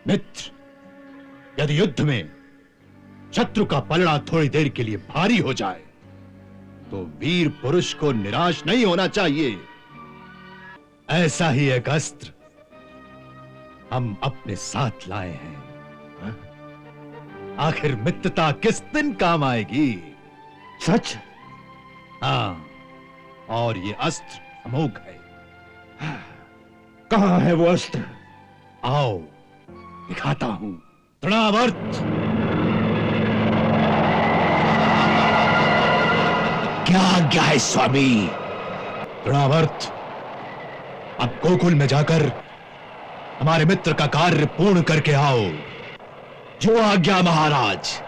मित्र, यदि युद्ध में शत्रु का पलड़ा थोड़ी देर के लिए भारी हो जाए तो वीर पुरुष को निराश नहीं होना चाहिए। ऐसा ही एक अस्त्र हम अपने साथ लाए हैं। आखिर मित्रता किस दिन काम आएगी? सच? हाँ, और ये अस्त्र अमोघ है। कहां है वो अस्त्र? आओ दिखाता हूं। तृणावर्त। क्या आज्ञा है स्वामी? तृणावर्त, अब गोकुल में जाकर हमारे मित्र का कार्य पूर्ण करके आओ। जो आज्ञा महाराज।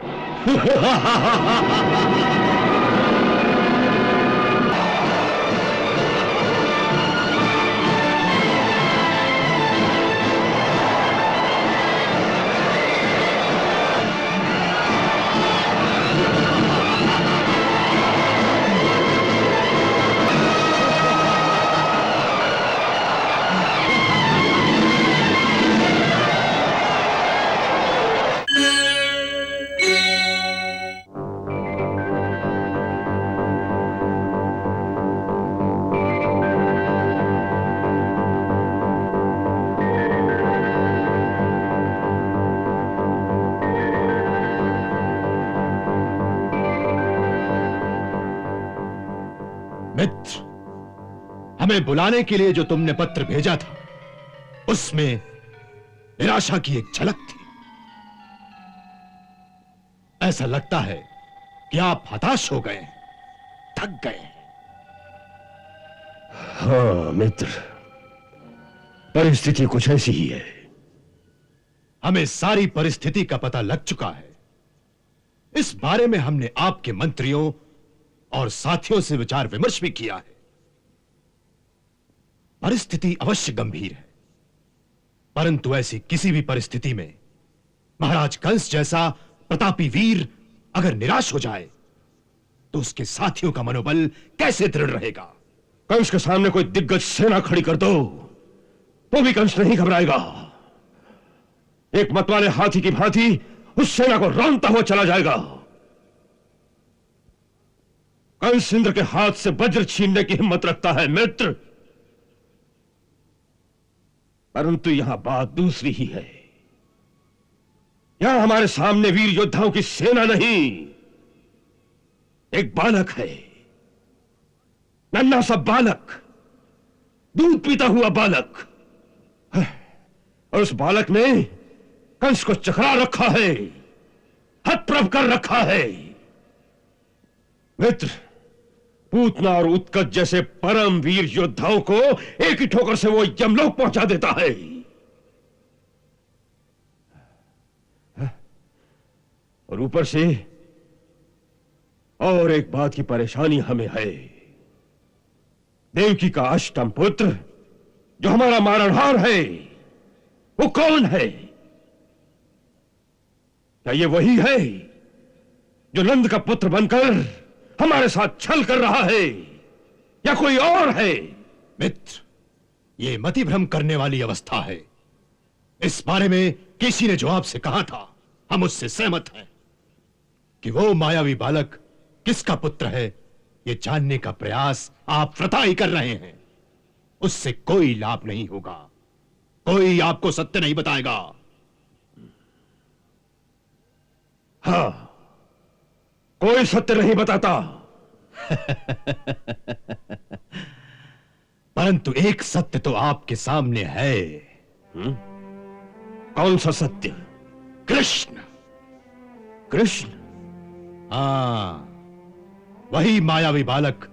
मित्र, हमें बुलाने के लिए जो तुमने पत्र भेजा था उसमें निराशा की एक झलक थी। ऐसा लगता है कि आप हताश हो गए, थक गए। हाँ मित्र, परिस्थिति कुछ ऐसी ही है। हमें सारी परिस्थिति का पता लग चुका है। इस बारे में हमने आपके मंत्रियों और साथियों से विचार विमर्श भी किया है। परिस्थिति अवश्य गंभीर है, परंतु ऐसी किसी भी परिस्थिति में महाराज कंस जैसा प्रतापी वीर अगर निराश हो जाए तो उसके साथियों का मनोबल कैसे दृढ़ रहेगा? कंस के सामने कोई दिग्गज सेना खड़ी कर दो तो भी कंस नहीं घबराएगा। एक मतवाले हाथी की भांति उस सेना को रौंदता हुआ चला जाएगा। कंस इंद्र के हाथ से वज्र छीनने की हिम्मत रखता है मित्र, परंतु यहां बात दूसरी ही है। यहां हमारे सामने वीर योद्धाओं की सेना नहीं, एक बालक है, नन्हा सा बालक, दूध पीता हुआ बालक। और उस बालक ने कंस को चकरा रखा है, हतप्रभ कर रखा है। मित्र, पूतना और उत्कच जैसे परम वीर योद्धाओं को एक ही ठोकर से वो यमलोक पहुंचा देता है। और ऊपर से और एक बात की परेशानी हमें है। देवकी का अष्टम पुत्र जो हमारा मारणहार है, वो कौन है? क्या ये वही है जो नंद का पुत्र बनकर हमारे साथ छल कर रहा है, या कोई और है? मित्र, ये मतिभ्रम करने वाली अवस्था है। इस बारे में किसी ने जो आपसे कहा था, हम उससे सहमत हैं कि वो मायावी बालक किसका पुत्र है, ये जानने का प्रयास आप वृथा ही कर रहे हैं। उससे कोई लाभ नहीं होगा, कोई आपको सत्य नहीं बताएगा। हां, कोई सत्य नहीं बताता। परंतु एक सत्य तो आपके सामने है। कौन सा सत्य? कृष्ण। कृष्ण? हां, वही मायावी बालक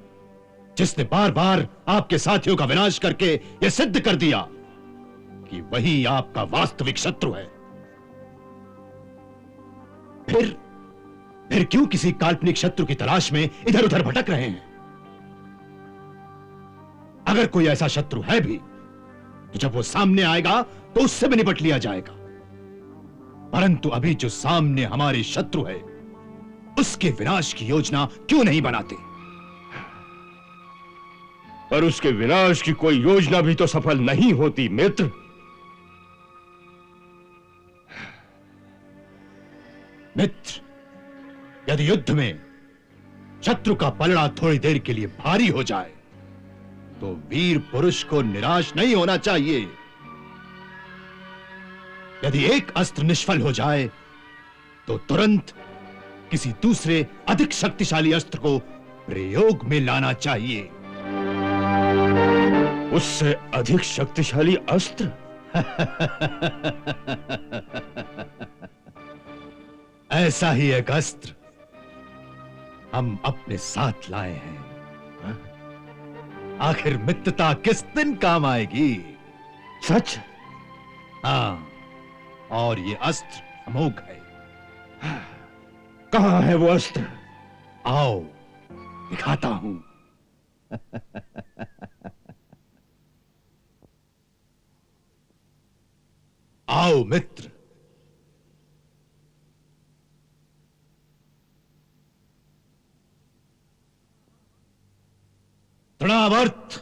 जिसने बार बार आपके साथियों का विनाश करके यह सिद्ध कर दिया कि वही आपका वास्तविक शत्रु है। फिर क्यों किसी काल्पनिक शत्रु की तलाश में इधर उधर भटक रहे हैं? अगर कोई ऐसा शत्रु है भी तो जब वो सामने आएगा तो उससे भी निपट लिया जाएगा। परंतु अभी जो सामने हमारे शत्रु है, उसके विनाश की योजना क्यों नहीं बनाते? पर उसके विनाश की कोई योजना भी तो सफल नहीं होती मित्र। मित्र, यदि युद्ध में शत्रु का पलड़ा थोड़ी देर के लिए भारी हो जाए तो वीर पुरुष को निराश नहीं होना चाहिए। यदि एक अस्त्र निष्फल हो जाए तो तुरंत किसी दूसरे अधिक शक्तिशाली अस्त्र को प्रयोग में लाना चाहिए। उससे अधिक शक्तिशाली अस्त्र? ऐसा ही एक अस्त्र हम अपने साथ लाए हैं। आखिर मित्रता किस दिन काम आएगी? सच? हाँ, और ये अस्त्र अमोघ है। कहां है वो अस्त्र? आओ दिखाता हूं। आओ मित्र। तृणावर्त।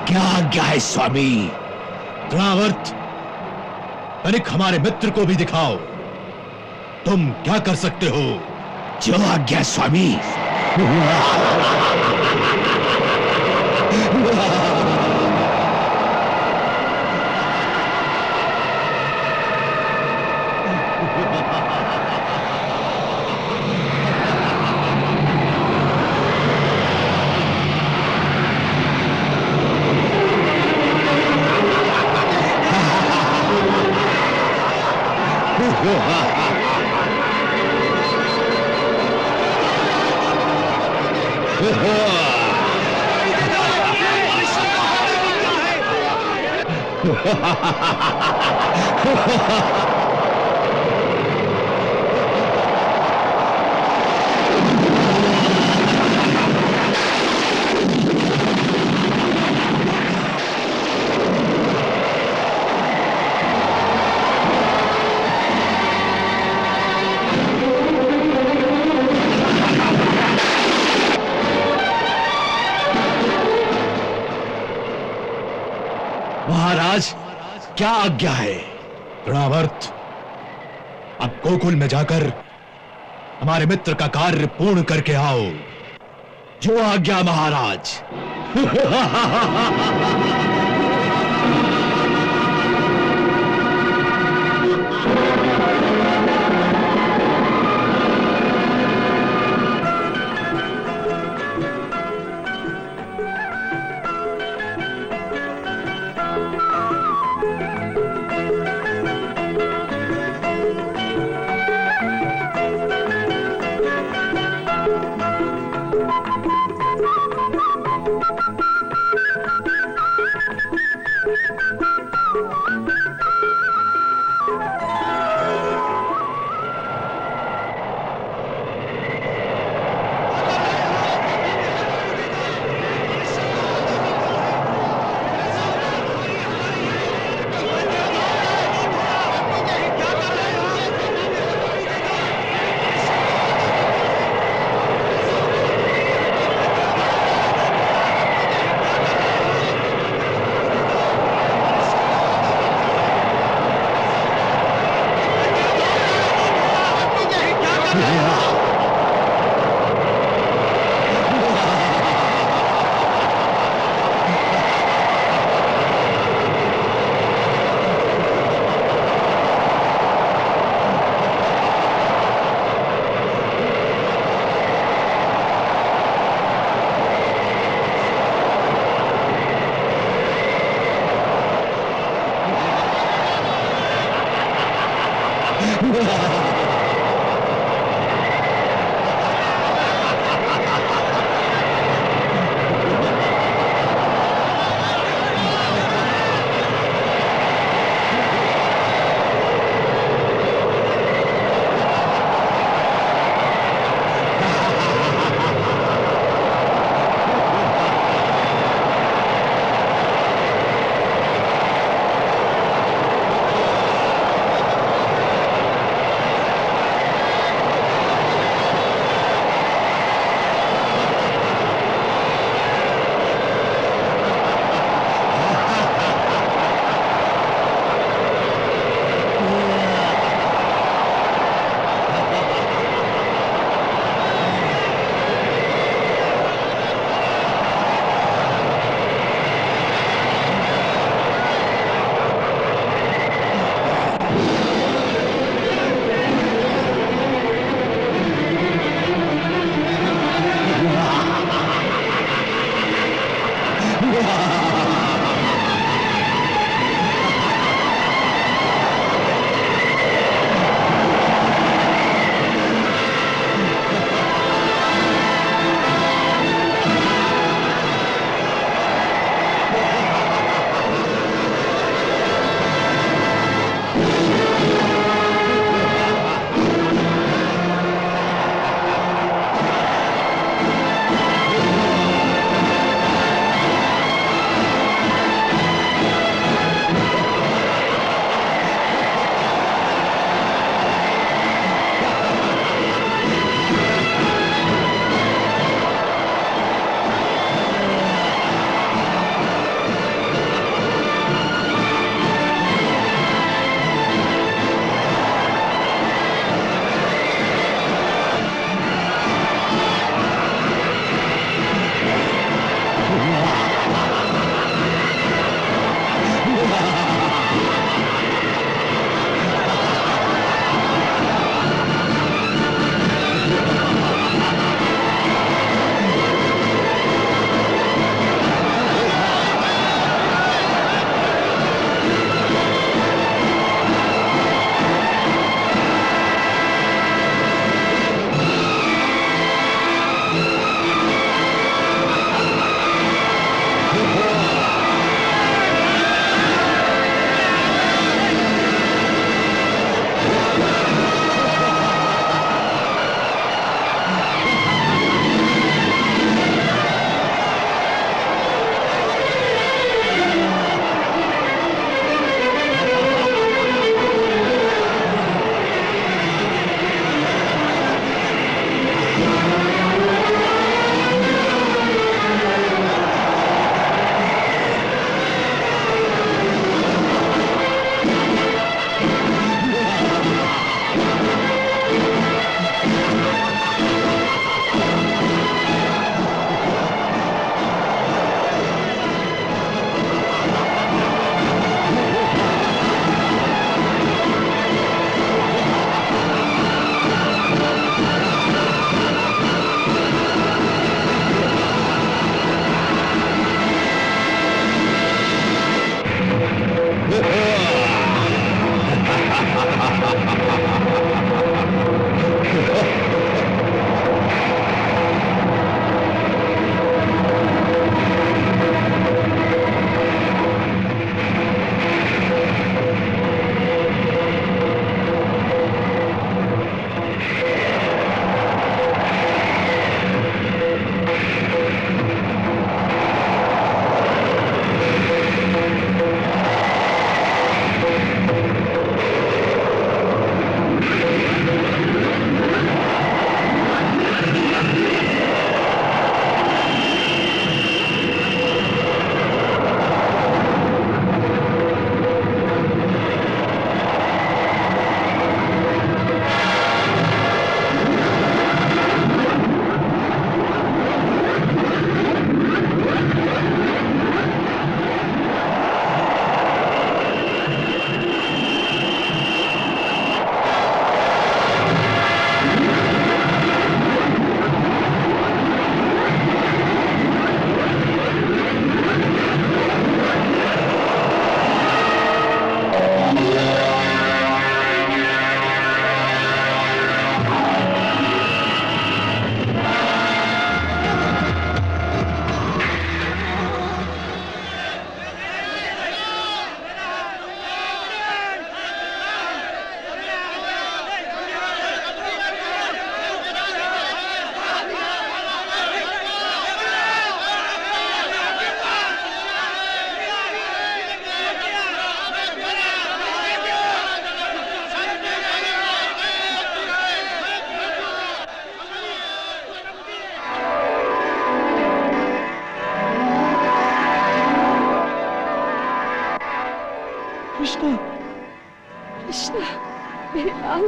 क्या आज्ञा है स्वामी? तृणावर्त, तनिक हमारे मित्र को भी दिखाओ, तुम क्या कर सकते हो। जो आज्ञा स्वामी। महाराज, क्या आज्ञा है? तृणावर्त, अब गोकुल में जाकर हमारे मित्र का कार्य पूर्ण करके आओ। जो आज्ञा महाराज। कृष्णा, कृष्णा, मेरे लाल।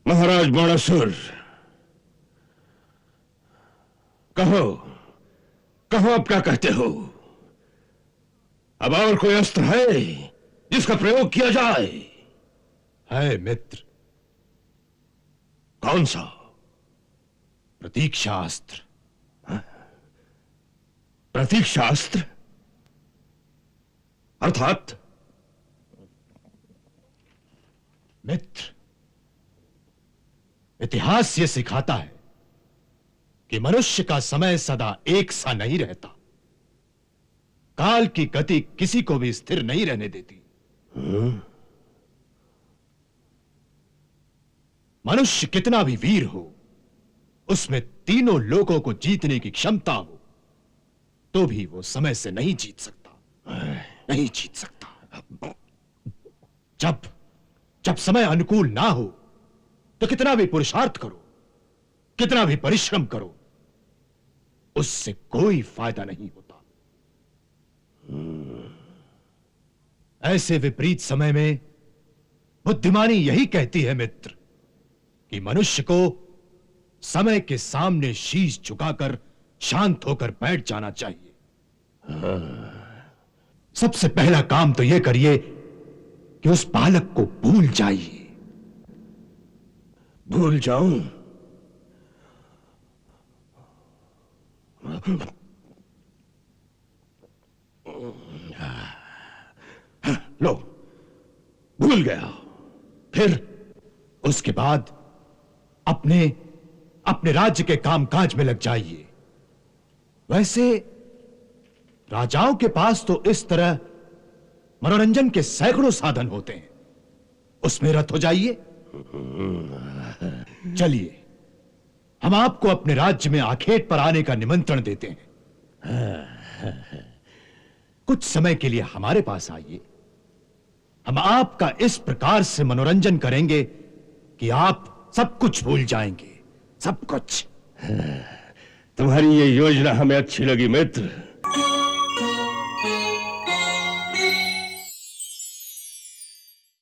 महाराज बाणासुर, कहो, कहो अब क्या कहते हो? अब और कोई अस्त्र है जिसका प्रयोग किया जाए? है मित्र। कौन सा? प्रतीक्षास्त्र। प्रतीक्षास्त्र अर्थात? मित्र, इतिहास यह सिखाता है कि मनुष्य का समय सदा एक सा नहीं रहता। काल की गति किसी को भी स्थिर नहीं रहने देती। मनुष्य कितना भी वीर हो, उसमें तीनों लोगों को जीतने की क्षमता हो, तो भी वो समय से नहीं जीत सकता, नहीं जीत सकता। जब जब समय अनुकूल ना हो तो कितना भी पुरुषार्थ करो, कितना भी परिश्रम करो, उससे कोई फायदा नहीं होता। ऐसे विपरीत समय में बुद्धिमानी यही कहती है मित्र कि मनुष्य को समय के सामने शीश झुकाकर शांत होकर बैठ जाना चाहिए। सबसे पहला काम तो यह करिए कि उस बालक को भूल जाइए। भूल जाऊं? लो, भूल गया। फिर उसके बाद अपने अपने राज्य के कामकाज में लग जाइए। वैसे राजाओं के पास तो इस तरह मनोरंजन के सैकड़ों साधन होते हैं, उसमें रत हो जाइए। चलिए, हम आपको अपने राज्य में आखेट पर आने का निमंत्रण देते हैं। कुछ समय के लिए हमारे पास आइए। हम आपका इस प्रकार से मनोरंजन करेंगे कि आप सब कुछ भूल जाएंगे, सब कुछ। तुम्हारी ये योजना हमें अच्छी लगी मित्र।